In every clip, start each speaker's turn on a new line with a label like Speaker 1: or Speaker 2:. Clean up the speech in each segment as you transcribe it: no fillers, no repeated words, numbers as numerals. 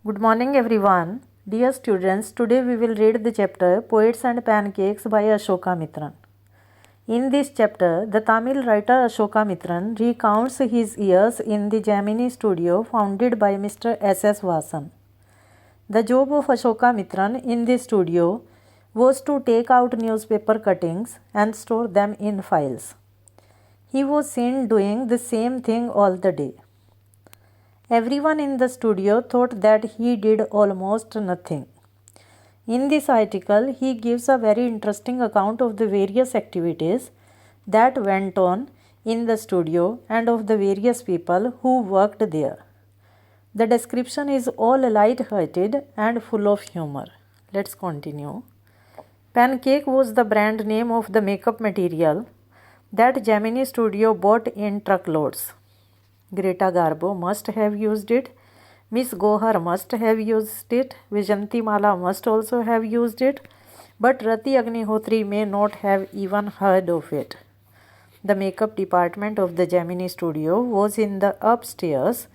Speaker 1: Good morning, everyone. Dear students, today we will read the chapter Poets and Pancakes by Ashoka Mitran. In this chapter, the Tamil writer Ashoka Mitran recounts his years in the Gemini studio founded by Mr. S.S. Vasan. The job of Ashoka Mitran in the studio was to take out newspaper cuttings and store them in files. He was seen doing the same thing all the day. Everyone in the studio thought that he did almost nothing. In this article, he gives a very interesting account of the various activities that went on in the studio and of the various people who worked there. The description is all light-hearted and full of humor. Let's continue. Pancake was the brand name of the makeup material that Gemini Studio bought in truckloads. Greta Garbo must have used it. Miss Gohar must have used it. Vijanti Mala must also have used it. But Rati Agnihotri may not have even heard of it. The makeup department of the Gemini Studio was in the upstairs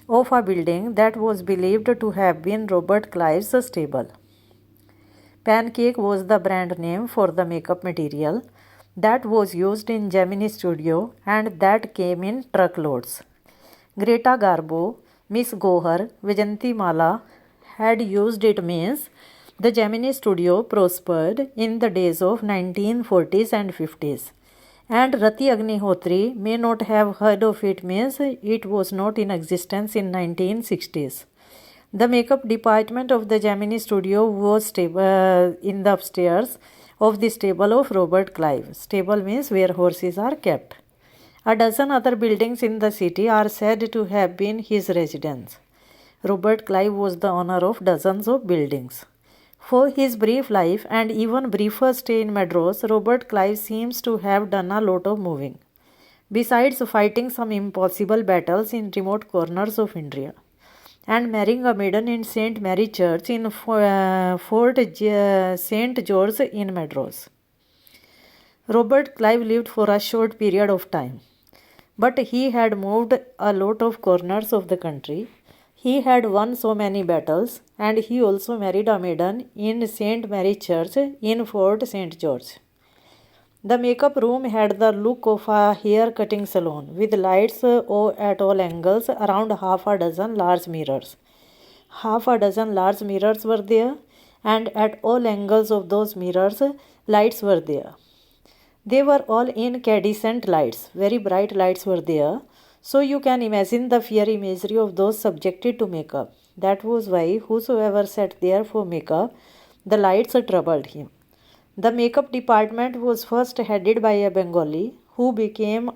Speaker 1: of a building that was believed to have been Robert Clive's stable. Pancake was the brand name for the makeup material that was used in Gemini Studio and that came in truckloads. Greta Garbo, Miss Gohar, Vijanti Mala had used it means the Gemini Studio prospered in the days of 1940s and 50s. And Rati Agnihotri may not have heard of it means it was not in existence in 1960s. The makeup department of the Gemini Studio was in the upstairs of the stable of Robert Clive. Stable means where horses are kept. A dozen other buildings in the city are said to have been his residence. Robert Clive was the owner of dozens of buildings. For his brief life and even briefer stay in Madras, Robert Clive seems to have done a lot of moving, besides fighting some impossible battles in remote corners of India and marrying a maiden in St. Mary Church in Fort St. George in Madras. Robert Clive lived for a short period of time, but he had moved a lot of corners of the country. He had won so many battles, and he also married a maiden in St. Mary Church in Fort St. George. The makeup room had the look of a hair-cutting salon, with lights at all angles around half a dozen large mirrors. Half a dozen large mirrors were there, and at all angles of those mirrors, lights were there. They were all incandescent lights, very bright lights were there, so you can imagine the fiery imagery of those subjected to makeup. That was why whosoever sat there for makeup, the lights troubled him. The makeup department was first headed by a Bengali who became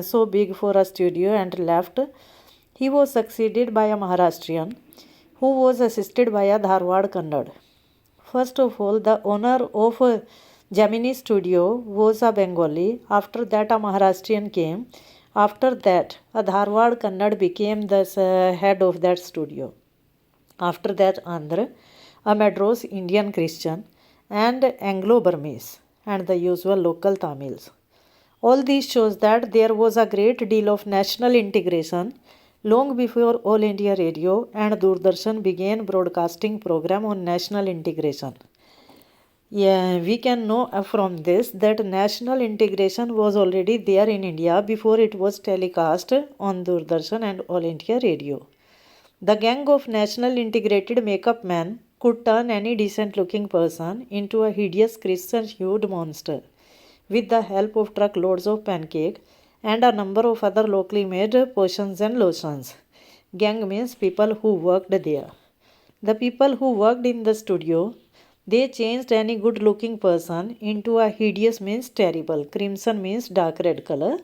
Speaker 1: so big for a studio and left. He was succeeded by a Maharashtrian who was assisted by a Dharwad Kannad. First of all, the owner of Gemini Studio was a Bengali. After that, a Maharashtrian came. After that, a Dharwad Kannad became the head of that studio. After that, Andhra, a Madras Indian Christian, and Anglo-Burmese, and the usual local Tamils. All these shows that there was a great deal of national integration long before All India Radio and Doordarshan began broadcasting program on national integration. Yeah, we can know from this that national integration was already there in India before it was telecast on Doordarshan and All India Radio. The gang of national integrated makeup men could turn any decent looking person into a hideous Christian-hued monster with the help of truckloads of pancake and a number of other locally made potions and lotions. Gang means people who worked there. The people who worked in the studio, they changed any good looking person into a hideous means terrible, crimson means dark red color,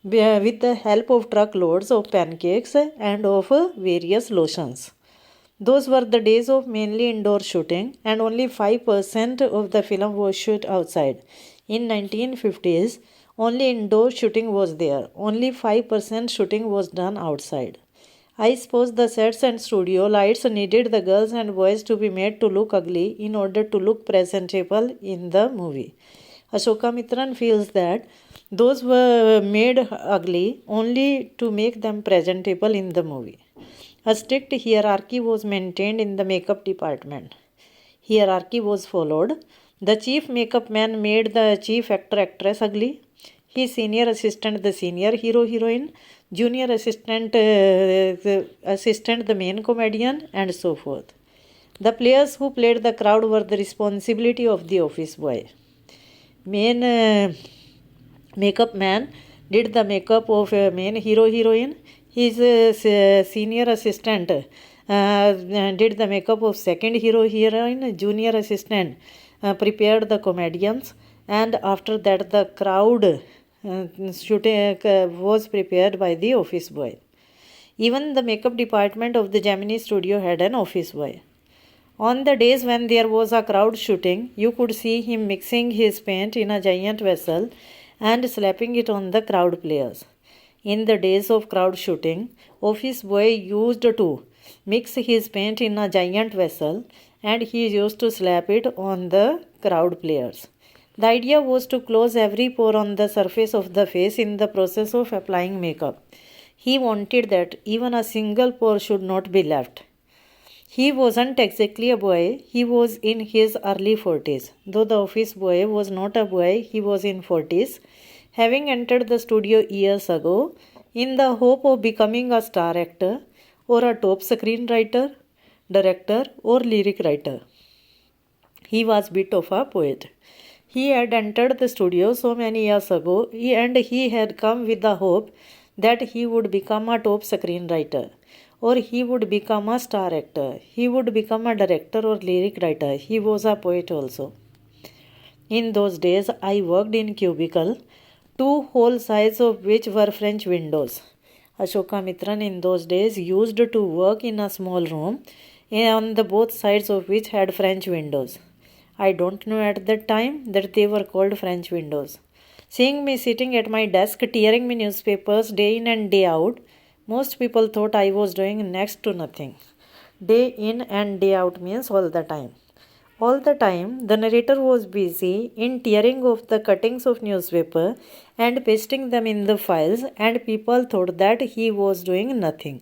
Speaker 1: with the help of truckloads of pancakes and of various lotions. Those were the days of mainly indoor shooting, and only 5% of the film was shot outside. In 1950s, only indoor shooting was there. Only 5% shooting was done outside. I suppose the sets and studio lights needed the girls and boys to be made to look ugly in order to look presentable in the movie. Ashoka Mitran feels that those were made ugly only to make them presentable in the movie. A strict hierarchy was maintained in the makeup department. Hierarchy was followed. The chief makeup man made the chief actor actress ugly. His senior assistant the senior hero heroine. Junior assistant the main comedian, and so forth. The players who played the crowd were the responsibility of the office boy. Main makeup man did the makeup of main hero heroine. His senior assistant did the makeup of second hero heroine. Junior assistant prepared the comedians, and after that the crowd shooting was prepared by the office boy. Even the makeup department of the Gemini studio had an office boy. On the days when there was a crowd shooting, you could see him mixing his paint in a giant vessel and slapping it on the crowd players. In the days of crowd shooting, office boy used to mix his paint in a giant vessel and he used to slap it on the crowd players. The idea was to close every pore on the surface of the face in the process of applying makeup. He wanted that even a single pore should not be left. He wasn't exactly a boy, he was in his early 40s. Though the office boy was not a boy, he was in 40s, having entered the studio years ago in the hope of becoming a star actor or a top screenwriter, director or lyric writer. He was a bit of a poet. He had entered the studio so many years ago and he had come with the hope that he would become a top screenwriter, or he would become a star actor, he would become a director or lyric writer. He was a poet also. In those days, I worked in cubicle, 2 whole sides of which were French windows. Ashoka Mitran in those days used to work in a small room, on the both sides of which had French windows. I don't know at that time that they were called French windows. Seeing me sitting at my desk tearing me newspapers day in and day out, most people thought I was doing next to nothing. Day in and day out means all the time. All the time, the narrator was busy in tearing off the cuttings of newspaper and pasting them in the files, and people thought that he was doing nothing.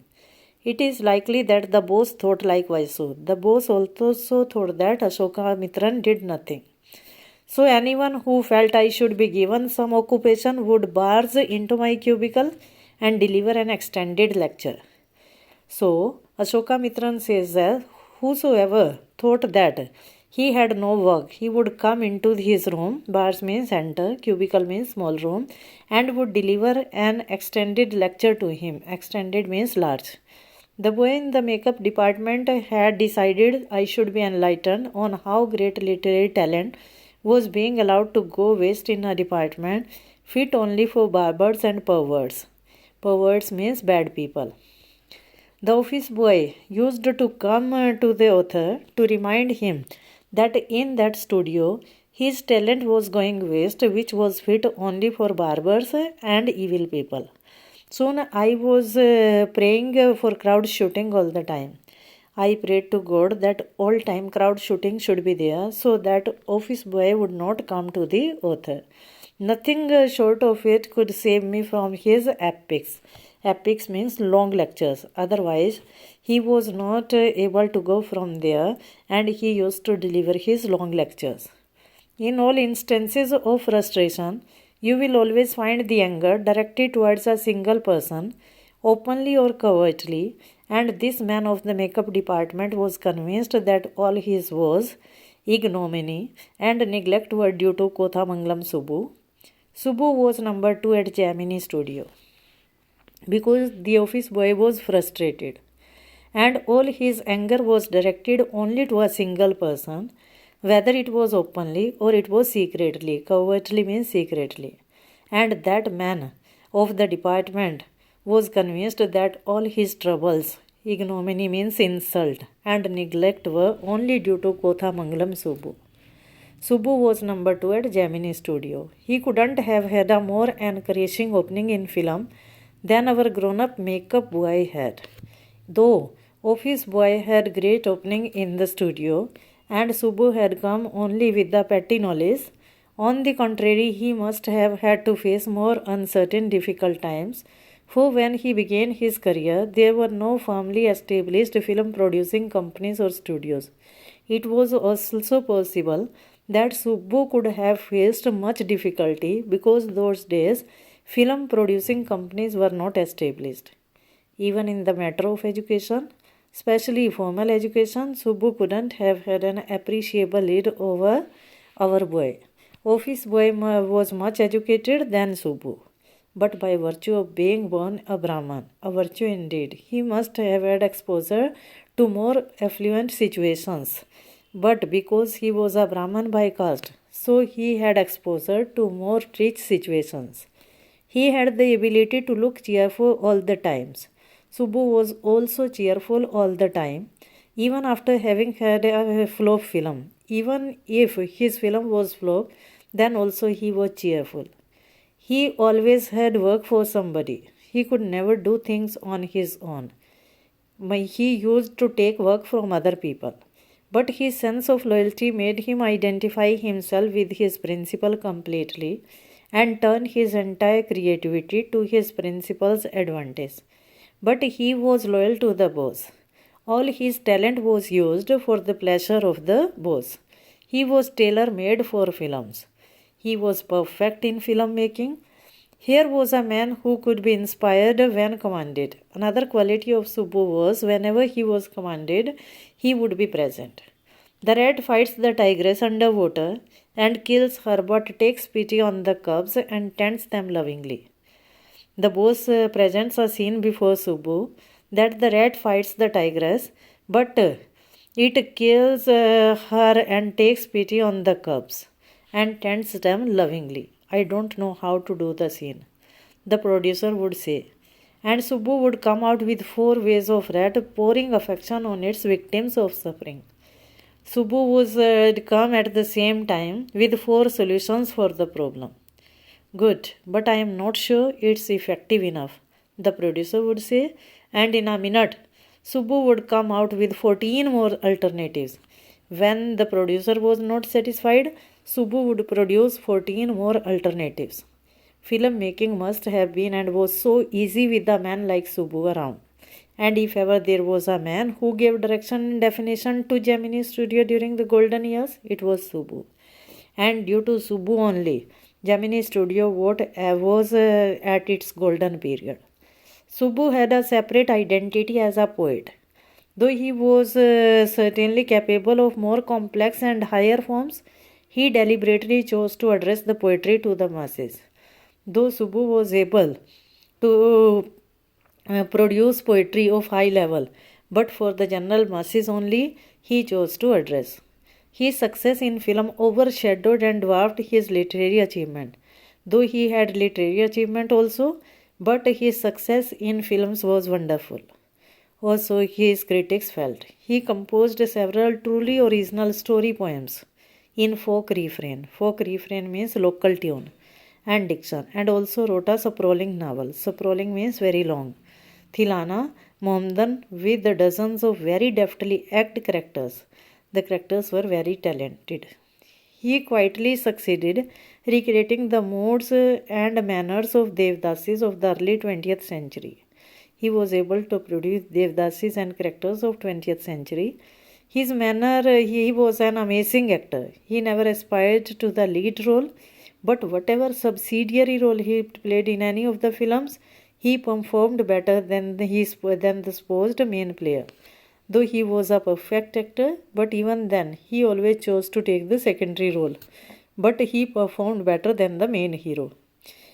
Speaker 1: It is likely that the boss thought likewise so. The boss also thought that Ashoka Mitran did nothing. So anyone who felt I should be given some occupation would barge into my cubicle and deliver an extended lecture. So Ashoka Mitran says that whosoever thought that he had no work, he would come into his room, barge means enter, cubicle means small room, and would deliver an extended lecture to him. Extended means large. The boy in the makeup department had decided I should be enlightened on how great literary talent was being allowed to go waste in a department fit only for barbers and perverts. Perverts means bad people. The office boy used to come to the author to remind him that in that studio his talent was going waste, which was fit only for barbers and evil people. Soon I was praying for crowd shooting all the time. I prayed to God that all time crowd shooting should be there so that office boy would not come to the author. Nothing short of it could save me from his epics. Epics means long lectures. Otherwise, he was not able to go from there and he used to deliver his long lectures. In all instances of frustration, you will always find the anger directed towards a single person, openly or covertly, and this man of the makeup department was convinced that all his woes, ignominy, and neglect were due to Kothamangalam Subbu. Subbu was number 2 at Gemini studio because the office boy was frustrated, and all his anger was directed only to a single person, whether it was openly or it was secretly. Covertly means secretly. And that man of the department was convinced that all his troubles, ignominy means insult, and neglect were only due to Kothamangalam Subbu. Subbu was number 2 at Gemini studio. He couldn't have had a more encouraging opening in film than our grown-up makeup boy had. Though office boy had great opening in the studio, and Subbu had come only with the petty knowledge, on the contrary, he must have had to face more uncertain, difficult times For when he began his career, there were no firmly established film producing companies or studios. It was also possible that Subbu could have faced much difficulty because those days film producing companies were not established. Even in the matter of education, especially formal education, Subbu couldn't have had an appreciable lead over our boy. Office boy was much educated than Subbu, but by virtue of being born a Brahman, a virtue indeed, he must have had exposure to more affluent situations. But because he was a Brahman by caste, so he had exposure to more rich situations. He had the ability to look cheerful all the times. Subbu was also cheerful all the time, even after having had a flop film. Even if his film was flop, then also he was cheerful. He always had work for somebody. He could never do things on his own. He used to take work from other people. But his sense of loyalty made him identify himself with his principal completely and turn his entire creativity to his principal's advantage. But he was loyal to the boss. All his talent was used for the pleasure of the boss. He was tailor made for films. He was perfect in film making. Here was a man who could be inspired when commanded. Another quality of Subbu was whenever he was commanded, he would be present. The rat fights the tigress underwater and kills her but takes pity on the cubs and tends them lovingly. The boss presents a scene before Subbu that the rat fights the tigress but it kills her and takes pity on the cubs and tends them lovingly. I don't know how to do the scene, the producer would say. And Subbu would come out with 4 ways of rat pouring affection on its victims of suffering. Subbu would come at the same time with 4 solutions for the problem. Good, but I am not sure it's effective enough, the producer would say, and in a minute, Subbu would come out with 14 more alternatives. When the producer was not satisfied, Subbu would produce 14 more alternatives. Film making must have been and was so easy with a man like Subbu around. And if ever there was a man who gave direction and definition to Gemini Studio during the golden years, it was Subbu. And due to Subbu only, Gemini Studio was at its golden period. Subbu had a separate identity as a poet. Though he was certainly capable of more complex and higher forms, he deliberately chose to address the poetry to the masses. Though Subbu was able to produce poetry of high level, but for the general masses only, he chose to address. His success in film overshadowed and dwarfed his literary achievement. Though he had literary achievement also, but his success in films was wonderful. Also, his critics felt. He composed several truly original story poems in folk refrain. Folk refrain means local tune and diction, and also wrote a sprawling novel. Sprawling means very long. Thilana Mohammedan with dozens of very deftly acted characters. The characters were very talented. He quietly succeeded recreating the moods and manners of Devdasis of the early 20th century. He was able to produce Devdasis and characters of 20th century. His manner, he was an amazing actor. He never aspired to the lead role, but whatever subsidiary role he played in any of the films, he performed better than the supposed main player. Though he was a perfect actor, but even then he always chose to take the secondary role. But he performed better than the main hero.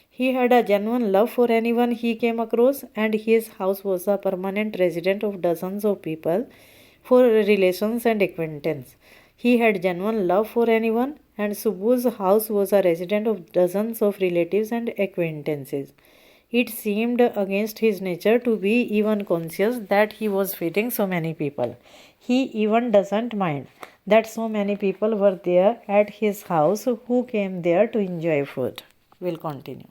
Speaker 1: He had a genuine love for anyone he came across, and his house was a permanent residence of dozens of people for relations and acquaintance. He had genuine love for anyone, and Subbu's house was a residence of dozens of relatives and acquaintances. It seemed against his nature to be even conscious that he was feeding so many people. He even doesn't mind that so many people were there at his house who came there to enjoy food. We'll continue.